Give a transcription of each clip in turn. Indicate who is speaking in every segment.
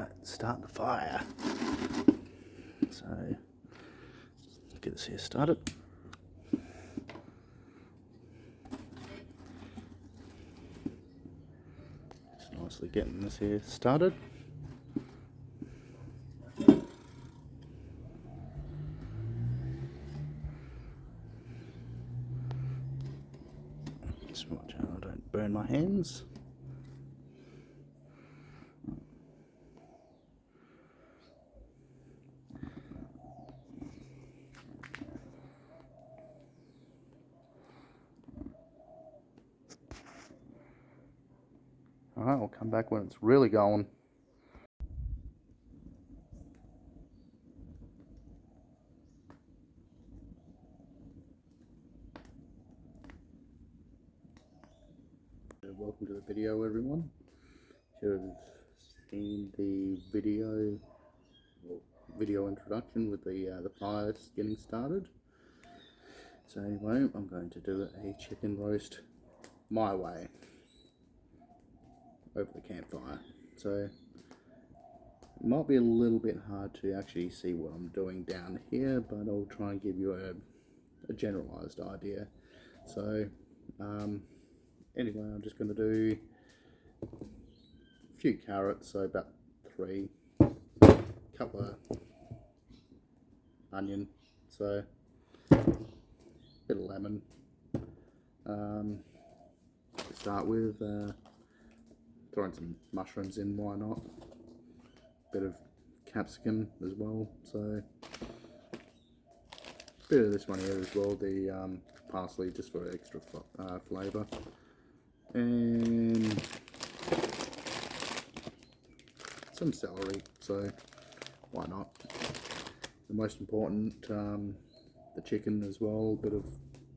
Speaker 1: Alright, start the fire. So, get this here started. Just nicely getting this here started. Just watch out I don't burn my hands. Alright, I'll come back when it's really going. Welcome to the video, everyone. Should have seen the video introduction with the fire getting started. So anyway, I'm going to do a chicken roast my way over the campfire. So it might be a little bit hard to actually see what I'm doing down here, but I'll try and give you a generalized idea. So anyway, I'm just going to do a few carrots, so about 3, couple of onion, so a bit of lemon. To start with, throwing some mushrooms in, why not? Bit of capsicum as well, so a bit of this one here as well, the parsley, just for extra flavour, and some celery, so why not? The most important, the chicken as well, a bit of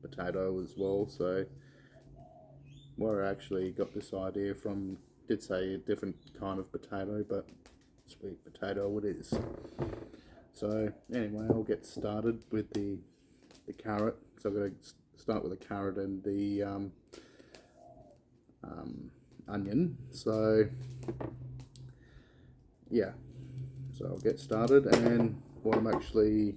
Speaker 1: potato as well. So where I actually got this idea from, did say a different kind of potato, but sweet potato it is. So anyway, I'll get started with the carrot. So I'm going to start with the carrot and the onion. So yeah, so I'll get started, and what I'm actually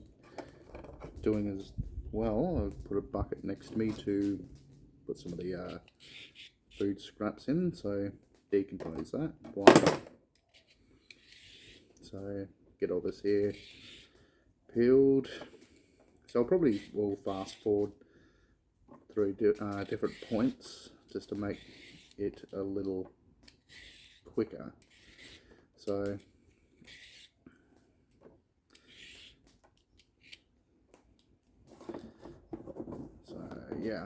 Speaker 1: doing as well, I've put a bucket next to me to put some of the food scraps in, so decompose that. So get all this here peeled. So I'll probably will fast forward through different points just to make it a little quicker. So yeah.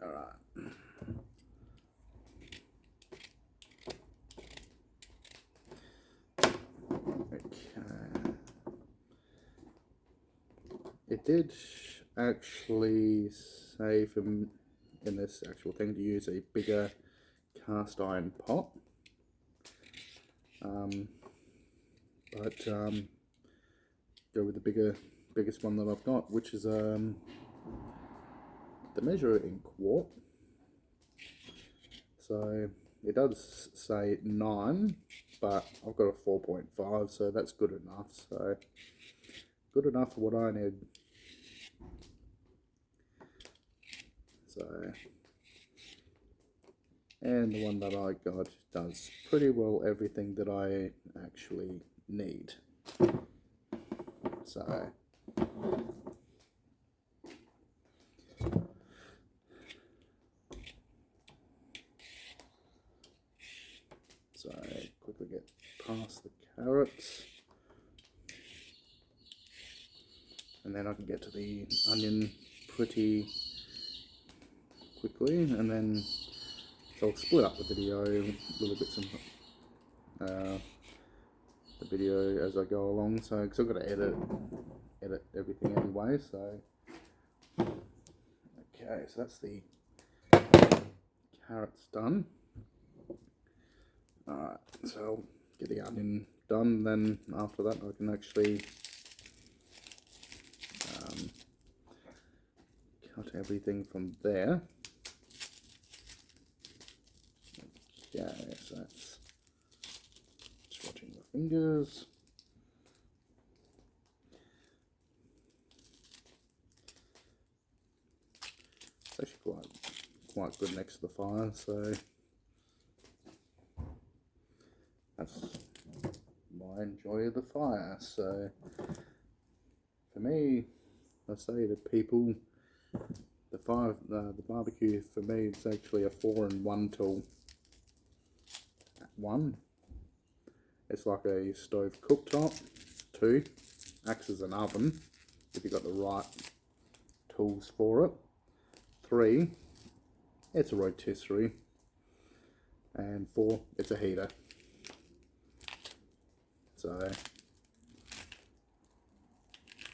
Speaker 1: Alright. Okay. It did actually say in this actual thing to use a bigger cast iron pot. But go with the biggest one that I've got, which is the measure in quart. So it does say 9, but I've got a 4.5, so that's good enough. So good enough for what I need. So, and the one that I got does pretty well everything that I actually need. So quickly get past the carrots, and then I can get to the onion pretty quickly, and then so I'll split up the video little bits of the video as I go along. So because I've got to edit everything anyway. So okay, so that's the carrots done. Alright, so I'll get the onion done, then after that I can actually cut everything from there. Okay, so that's just watching the fingers. It's actually quite good next to the fire, so that's my enjoy of the fire. So for me, I say to people, the barbecue for me is actually a 4-in-1 tool. One, it's like a stove cooktop. 2, acts as an oven if you've got the right tools for it. 3, it's a rotisserie. And 4, it's a heater. So,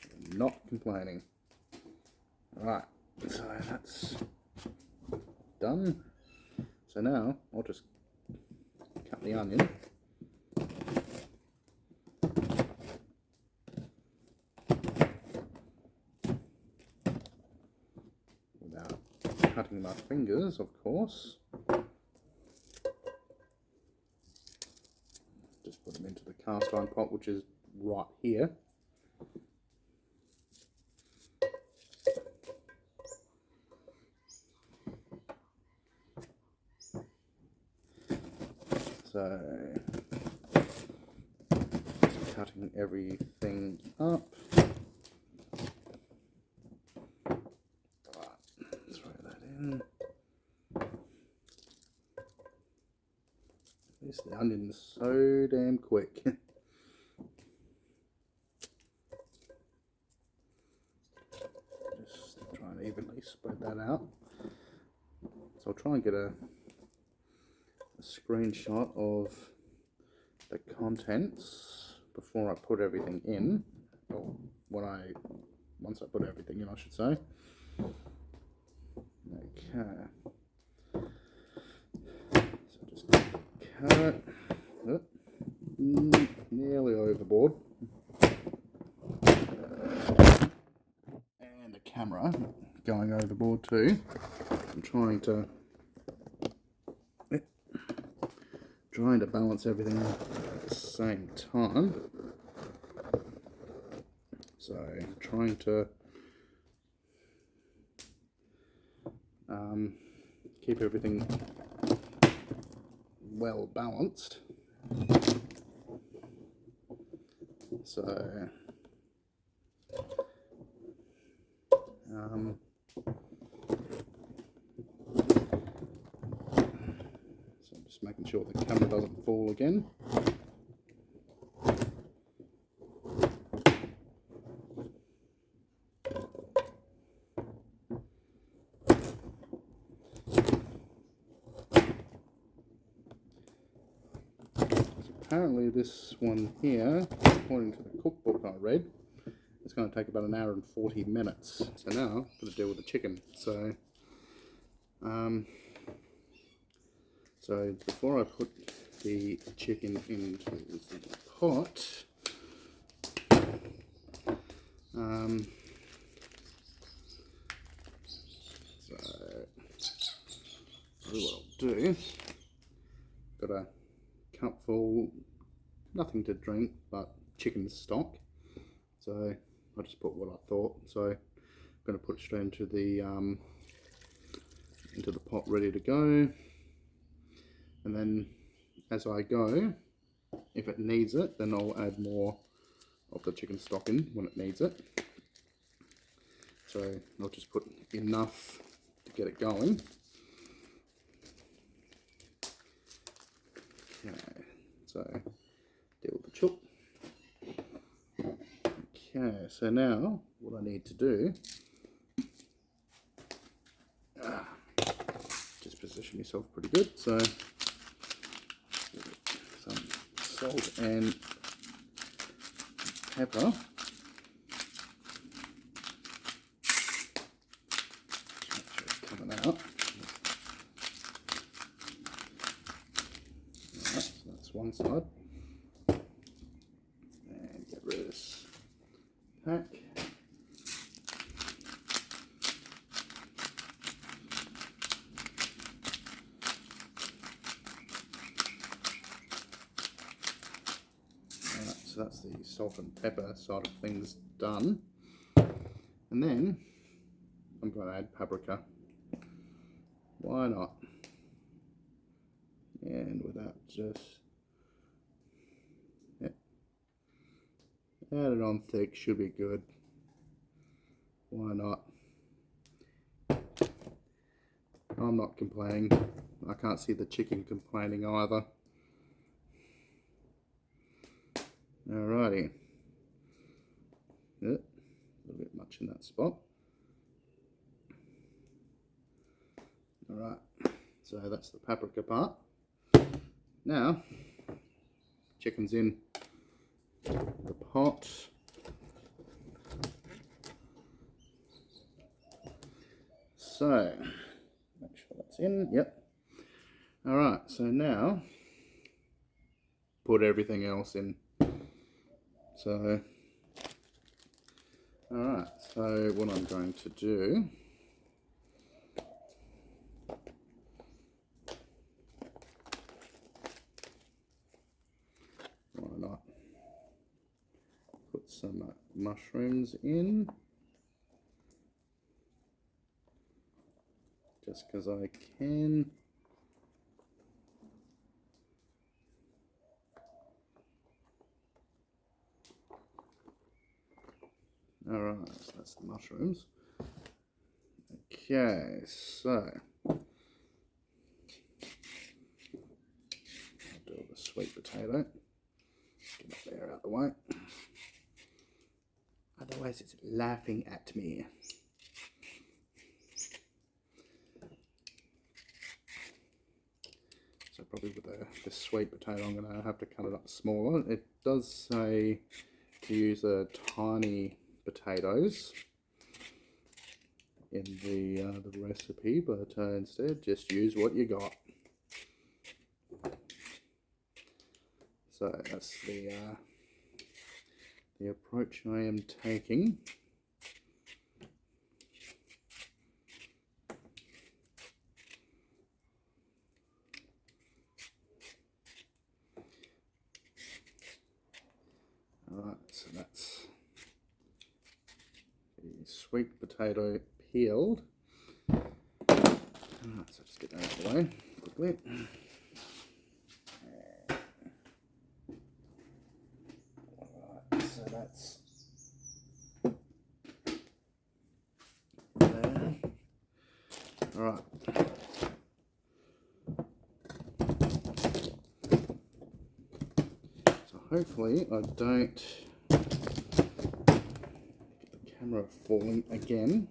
Speaker 1: I'm not complaining. Alright, so that's done. So now, I'll just cut the onion. Without cutting my fingers, of course. Just put them into the cast iron pot, which is right here. So, just cutting everything up. Right, throw that in. This onion is so damn quick. Just try and evenly spread that out. So I'll try and get a screenshot of the contents before I put everything in, or once I put everything in, I should say. Okay, so just cut it. Nearly overboard, and the camera going overboard too. I'm trying to balance everything at the same time. So trying to keep everything well balanced. So just making sure the camera doesn't fall again. Apparently this one here, according to the cookbook I read, it's going to take about 1 hour and 40 minutes. So now I'm going to deal with the chicken. So before I put the chicken into the pot, what I'll do, got a cupful, nothing to drink but chicken stock, so I just put what I thought. So I'm going to put it straight into the pot ready to go, and then as I go, if it needs it, then I'll add more of the chicken stock in when it needs it. So I'll just put enough to get it going. Okay, so deal with the chook. Okay, so now what I need to do, just position yourself pretty good. So some salt and pepper. Coming out. Alright, so that's one side. And get rid of this pack. so that's the salt and pepper side of things done. And then I'm going to add paprika. Why not? And with that, just add it on thick, should be good. Why not? I'm not complaining. I can't see the chicken complaining either. Alrighty. Yep, a little bit much in that spot. Alright, so that's the paprika part. Now, chicken's in the pot. So, make sure that's in, yep. Alright, so now, put everything else in. So, alright, so what I'm going to do, why not, put some mushrooms in, just because I can. Alright, so that's the mushrooms. Okay, so I'll do the sweet potato. Get it there out of the way. Otherwise it's laughing at me. So probably with the sweet potato I'm going to have to cut it up smaller. It does say to use a tiny potatoes in the recipe, but instead just use what you got. So that's the approach I am taking. Alright, so that's the sweet potato peeled. Alright, so just get that out of the way quickly. Alright, so that's there. Alright. So hopefully I don't get the camera falling again.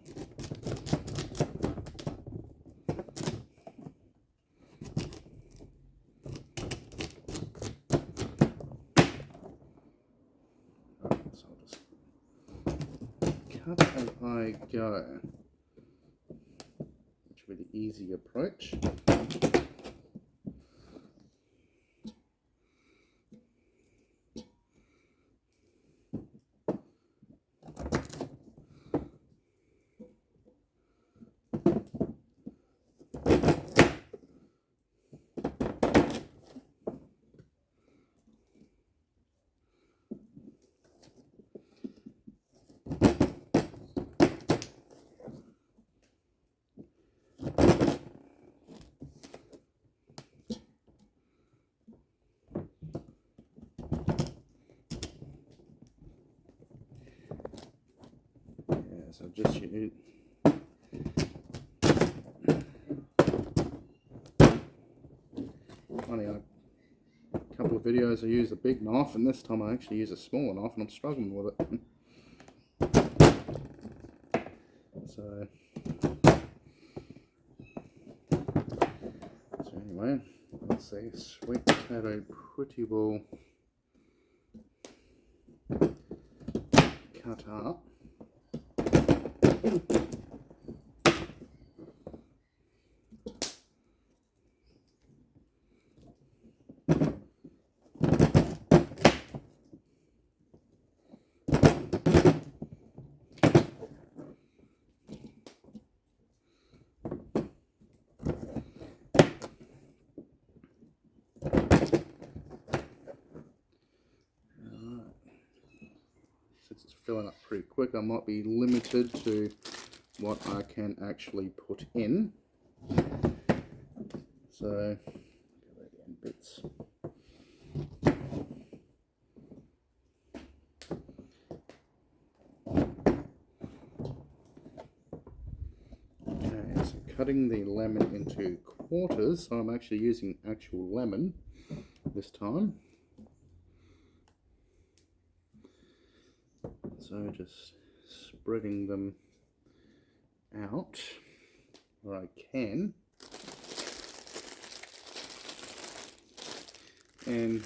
Speaker 1: So I'll just cut as I go, which will be the easy approach. So just use funny, a couple of videos I used a big knife, and this time I actually use a smaller knife, and I'm struggling with it. So anyway, let's see, sweet potato pretty well cut up. since it's filling up pretty quick, I might be limited to what I can actually put in. So, get the end bits. Okay, so cutting the lemon into quarters, so I'm actually using actual lemon this time. So just spreading them out where I can, and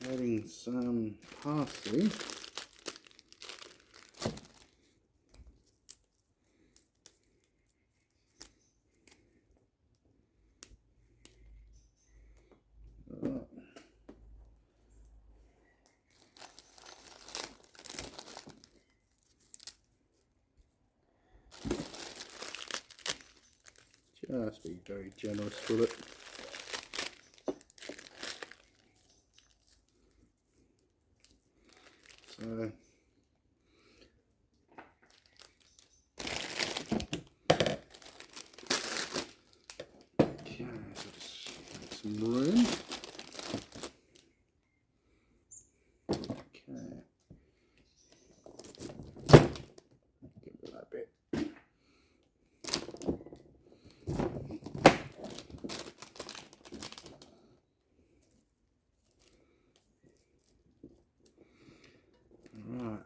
Speaker 1: adding some parsley. Just be very generous with it. So okay, so just make some room. Okay, get rid of that bit. Right.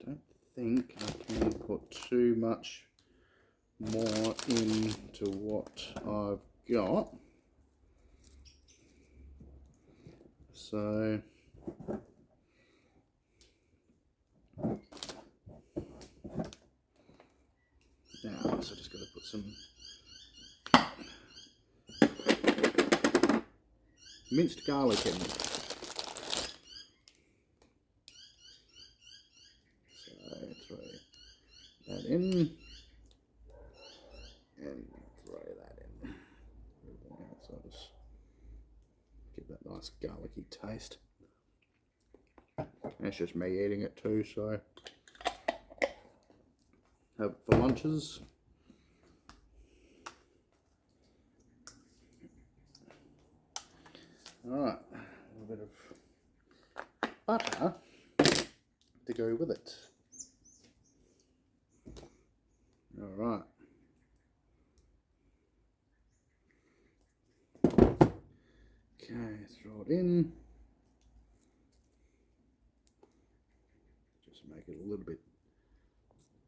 Speaker 1: Don't think I can put too much more into what I've got. So now, so just got to put some minced garlic in. So throw that in and throw that in. So just get that nice garlicky taste. That's just me eating it too, so have it for lunches. Alright, a little bit of butter to go with it. Alright. Okay, throw it in. Just make it a little bit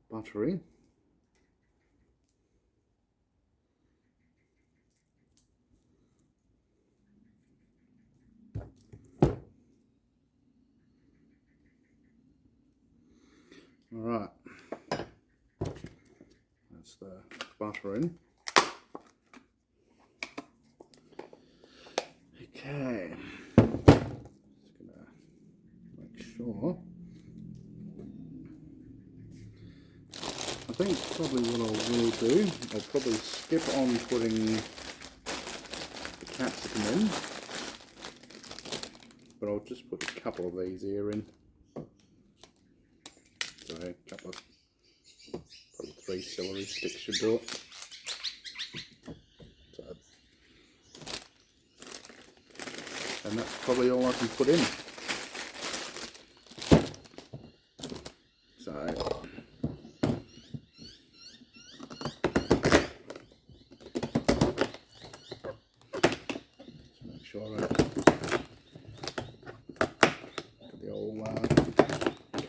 Speaker 1: buttery. Alright, that's the butter in. Okay, just gonna make sure. I think probably what I will do, I'll probably skip on putting the capsicum in, but I'll just put a couple of these here in. So a couple of, probably 3 celery sticks should do it. So, and that's probably all I can put in. So just make sure I get the old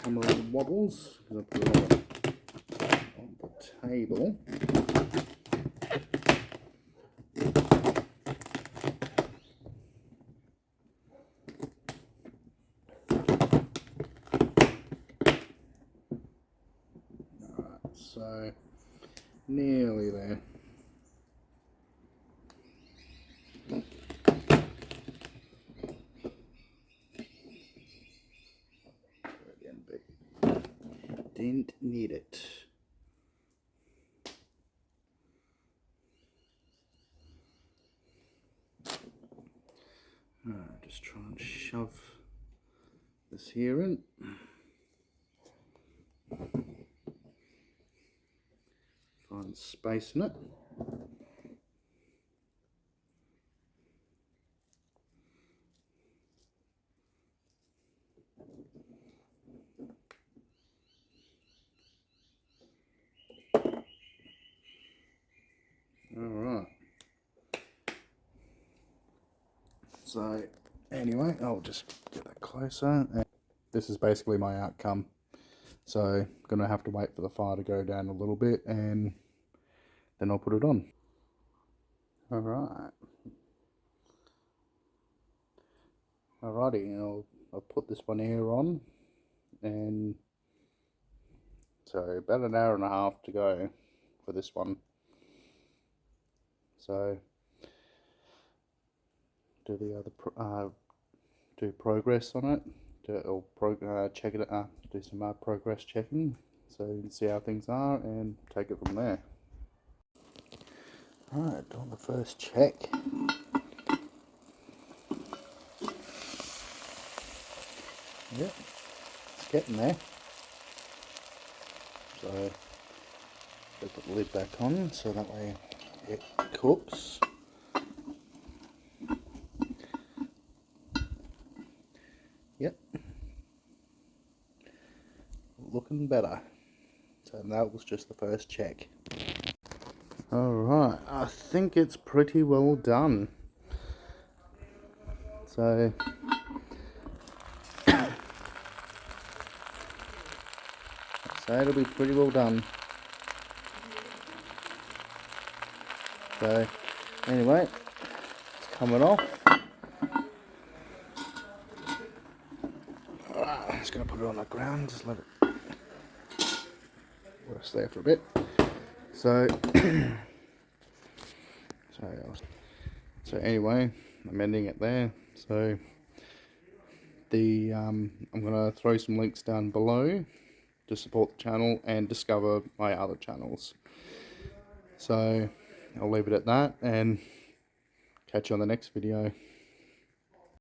Speaker 1: camera wobbles, because I put it on the table. Alright, so nearly there. Didn't need it. Just try and shove this here in. Find space in it. Alright. So anyway, I'll just get that closer. This is basically my outcome. So I'm gonna have to wait for the fire to go down a little bit and then I'll put it on. Alright. Alrighty, I'll put this one here on, and so about an hour and a half to go for this one. So do the other do progress on it, check it, do some progress checking, so you can see how things are and take it from there. Alright, doing the first check. Yep, it's getting there. So put the lid back on so that way it cooks. Yep, looking better. So that was just the first check. Alright, I think it's pretty well done. So it'll be pretty well done. So anyway, it's coming off. I'm just going to put it on the ground, just let it rest there for a bit. So so anyway, I'm ending it there. So I'm going to throw some links down below to support the channel and discover my other channels. So I'll leave it at that and catch you on the next video.